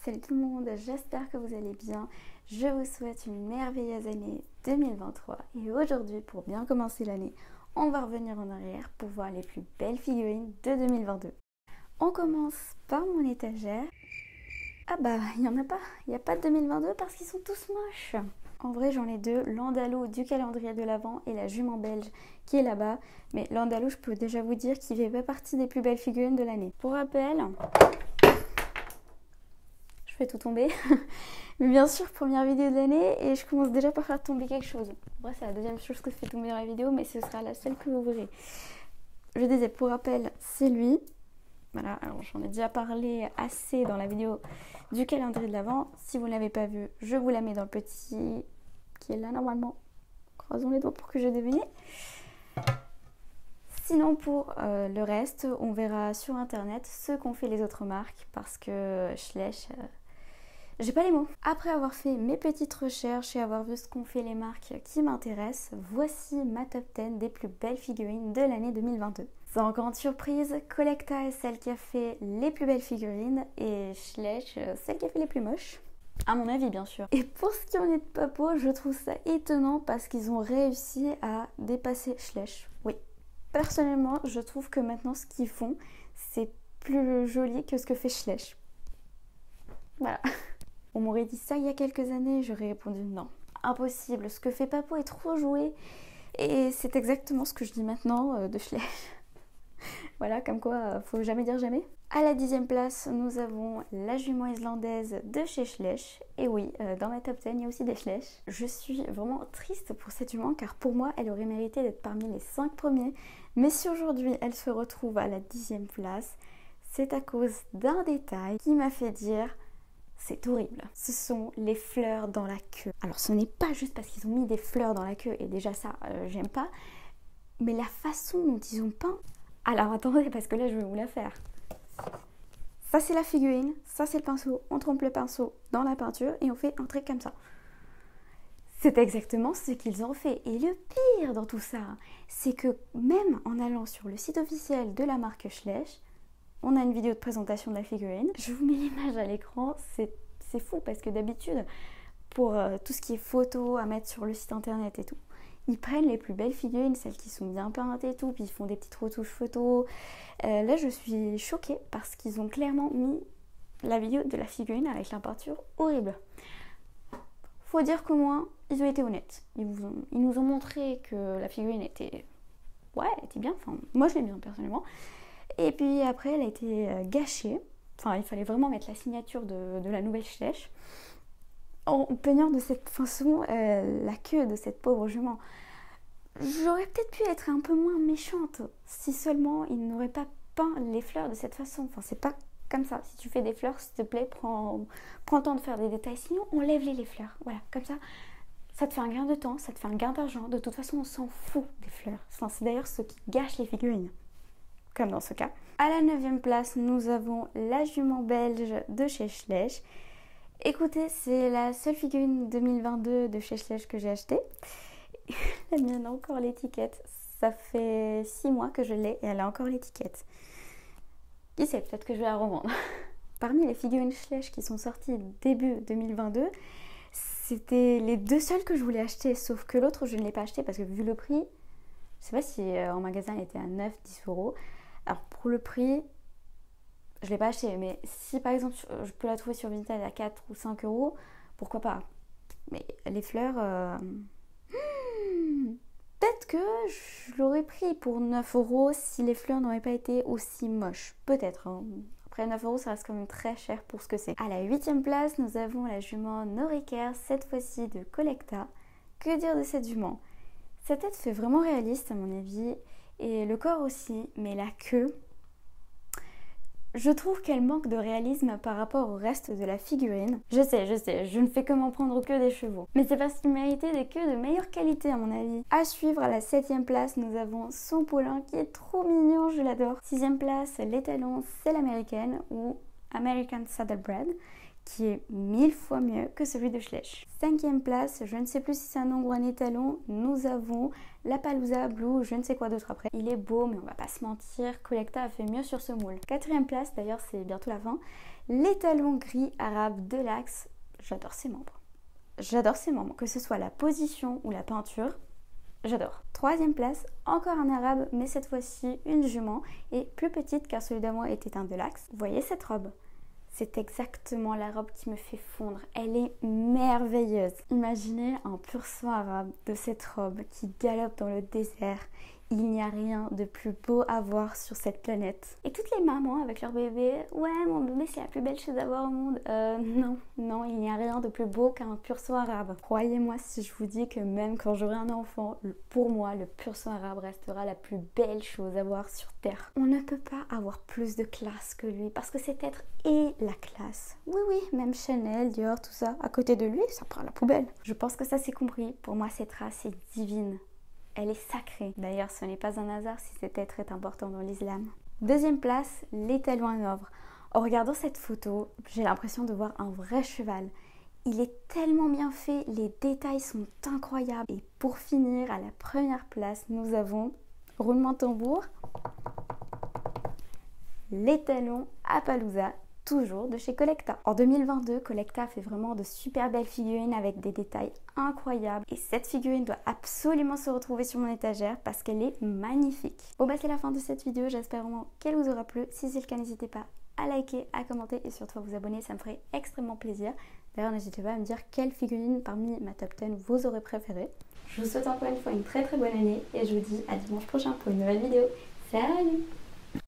Salut tout le monde, j'espère que vous allez bien. Je vous souhaite une merveilleuse année 2023 et aujourd'hui, pour bien commencer l'année, on va revenir en arrière pour voir les plus belles figurines de 2022. On commence par mon étagère. Ah bah, il n'y en a pas, il n'y a pas de 2022 parce qu'ils sont tous moches. En vrai, j'en ai deux, l'Andalo du calendrier de l'Avent et la jument belge qui est là-bas. Mais l'Andalo, je peux déjà vous dire qu'il fait pas partie des plus belles figurines de l'année. Pour rappel, je fais tout tomber. Mais bien sûr, première vidéo de l'année et je commence déjà par faire tomber quelque chose. En vrai, c'est la deuxième chose que je fais tomber dans la vidéo, mais ce sera la seule que vous verrez. Je disais, pour rappel, c'est lui. Voilà, alors j'en ai déjà parlé assez dans la vidéo du calendrier de l'Avent. Si vous ne l'avez pas vu, je vous la mets dans le petit qui est là normalement. Croisons les doigts pour que je devine. Sinon pour le reste, on verra sur internet ce qu'ont fait les autres marques parce que Schleich, j'ai pas les mots. Après avoir fait mes petites recherches et avoir vu ce qu'ont fait les marques qui m'intéressent, voici ma top 10 des plus belles figurines de l'année 2022. Sans grande surprise, Collecta est celle qui a fait les plus belles figurines et Schleich, celle qui a fait les plus moches. À mon avis, bien sûr. Et pour ce qui en est de Papo, je trouve ça étonnant parce qu'ils ont réussi à dépasser Schleich. Oui. Personnellement, je trouve que maintenant, ce qu'ils font, c'est plus joli que ce que fait Schleich. Voilà. On m'aurait dit ça il y a quelques années, j'aurais répondu non. Impossible, ce que fait Papo est trop joué. Et c'est exactement ce que je dis maintenant de Schleich. Voilà, comme quoi, faut jamais dire jamais. À la 10e place, nous avons la jument islandaise de chez Schleich. Et oui, dans ma top 10, il y a aussi des Schleich. Je suis vraiment triste pour cette jument car pour moi, elle aurait mérité d'être parmi les 5 premiers. Mais si aujourd'hui, elle se retrouve à la 10e place, c'est à cause d'un détail qui m'a fait dire c'est horrible. Ce sont les fleurs dans la queue. Alors ce n'est pas juste parce qu'ils ont mis des fleurs dans la queue et déjà ça, j'aime pas. Mais la façon dont ils ont peint... Alors attendez, parce que là je vais vous la faire. Ça c'est la figurine, ça c'est le pinceau. On trempe le pinceau dans la peinture et on fait un trait comme ça. C'est exactement ce qu'ils ont fait. Et le pire dans tout ça, c'est que même en allant sur le site officiel de la marque Schleich, on a une vidéo de présentation de la figurine. Je vous mets l'image à l'écran, c'est fou parce que d'habitude, pour tout ce qui est photo à mettre sur le site internet et tout, ils prennent les plus belles figurines, celles qui sont bien peintes et tout, puis ils font des petites retouches photos. Là, je suis choquée parce qu'ils ont clairement mis la vidéo de la figurine avec la peinture horrible. Faut dire qu'au moins, ils ont été honnêtes. Ils nous ont montré que la figurine était... Ouais, elle était bien. Enfin, moi, je l'aime bien personnellement. Et puis après, elle a été gâchée. Enfin, il fallait vraiment mettre la signature de la nouvelle Schleich. En peignant de cette façon la queue de cette pauvre jument. J'aurais peut-être pu être un peu moins méchante si seulement il n'aurait pas peint les fleurs de cette façon. Enfin, c'est pas comme ça. Si tu fais des fleurs, s'il te plaît, prends le temps de faire des détails. Sinon, enlève-les les fleurs. Voilà, comme ça, ça te fait un gain de temps, ça te fait un gain d'argent. De toute façon, on s'en fout des fleurs. Enfin, c'est d'ailleurs ce qui gâche les figurines. Comme dans ce cas. À la 9e place, nous avons la jument belge de chez Schleich. Écoutez, c'est la seule figurine 2022 de chez Schleich que j'ai achetée. La mienne a encore l'étiquette. Ça fait 6 mois que je l'ai et elle a encore l'étiquette. Qui sait, peut-être que je vais la revendre. Parmi les figurines Schleich qui sont sorties début 2022, c'était les deux seules que je voulais acheter, sauf que l'autre je ne l'ai pas acheté parce que vu le prix, je sais pas si en magasin elle était à 9-10 €. Alors pour le prix, je ne l'ai pas acheté, mais si par exemple je peux la trouver sur Vinted à 4 ou 5 €, pourquoi pas. Mais les fleurs, peut-être que je l'aurais pris pour 9 € si les fleurs n'auraient pas été aussi moches. Peut-être. Hein. Après 9 € ça reste quand même très cher pour ce que c'est. À la 8e place, nous avons la jument Noriker, cette fois-ci de Collecta. Que dire de cette jument? Sa tête fait vraiment réaliste à mon avis. Et le corps aussi, mais la queue, je trouve qu'elle manque de réalisme par rapport au reste de la figurine. Je sais, je ne fais que m'en prendre que des chevaux. Mais c'est parce qu'il méritait des queues de meilleure qualité à mon avis. À suivre, à la 7e place, nous avons son poulain qui est trop mignon, je l'adore. 6e place, l'étalon, c'est l'américaine ou American Saddlebred, qui est 1000 fois mieux que celui de Schleich. 5e place, je ne sais plus si c'est un nom ou un étalon, nous avons la Palooza Blue, je ne sais quoi d'autre après. Il est beau, mais on va pas se mentir, Collecta a fait mieux sur ce moule. 4e place, d'ailleurs c'est bientôt la fin, L'étalon gris arabe de l'Axe, j'adore ses membres. J'adore ses membres, que ce soit la position ou la peinture, j'adore. Troisième place, encore un arabe, mais cette fois-ci une jument et plus petite car celui de moi était un de l'Axe. Vous voyez cette robe? C'est exactement la robe qui me fait fondre. Elle est merveilleuse. Imaginez un pur sang arabe de cette robe qui galope dans le désert. Il n'y a rien de plus beau à voir sur cette planète. Et toutes les mamans avec leur bébé, ouais, mon bébé c'est la plus belle chose à voir au monde. Non, il n'y a rien de plus beau qu'un pur sang arabe. Croyez-moi si je vous dis que même quand j'aurai un enfant, pour moi, le pur sang arabe restera la plus belle chose à voir sur Terre. On ne peut pas avoir plus de classe que lui parce que cet être est la classe. Oui, même Chanel, Dior, tout ça, à côté de lui, ça prend la poubelle. Je pense que ça c'est compris. Pour moi, cette race est divine. Elle est sacrée. D'ailleurs, ce n'est pas un hasard si cet être est important dans l'islam. Deuxième place, l'étalon à œuvre. En regardant cette photo, j'ai l'impression de voir un vrai cheval. Il est tellement bien fait, les détails sont incroyables. Et pour finir, à la première place, nous avons, roulement de tambour, l'étalon Appaloosa, toujours de chez Collecta. En 2022, Collecta fait vraiment de super belles figurines avec des détails incroyables. Et cette figurine doit absolument se retrouver sur mon étagère parce qu'elle est magnifique. Bon bah c'est la fin de cette vidéo, j'espère vraiment qu'elle vous aura plu. Si c'est le cas, n'hésitez pas à liker, à commenter et surtout à vous abonner, ça me ferait extrêmement plaisir. D'ailleurs, n'hésitez pas à me dire quelle figurine parmi ma top 10 vous aurez préférée. Je vous souhaite encore une fois une très bonne année et je vous dis à dimanche prochain pour une nouvelle vidéo. Salut!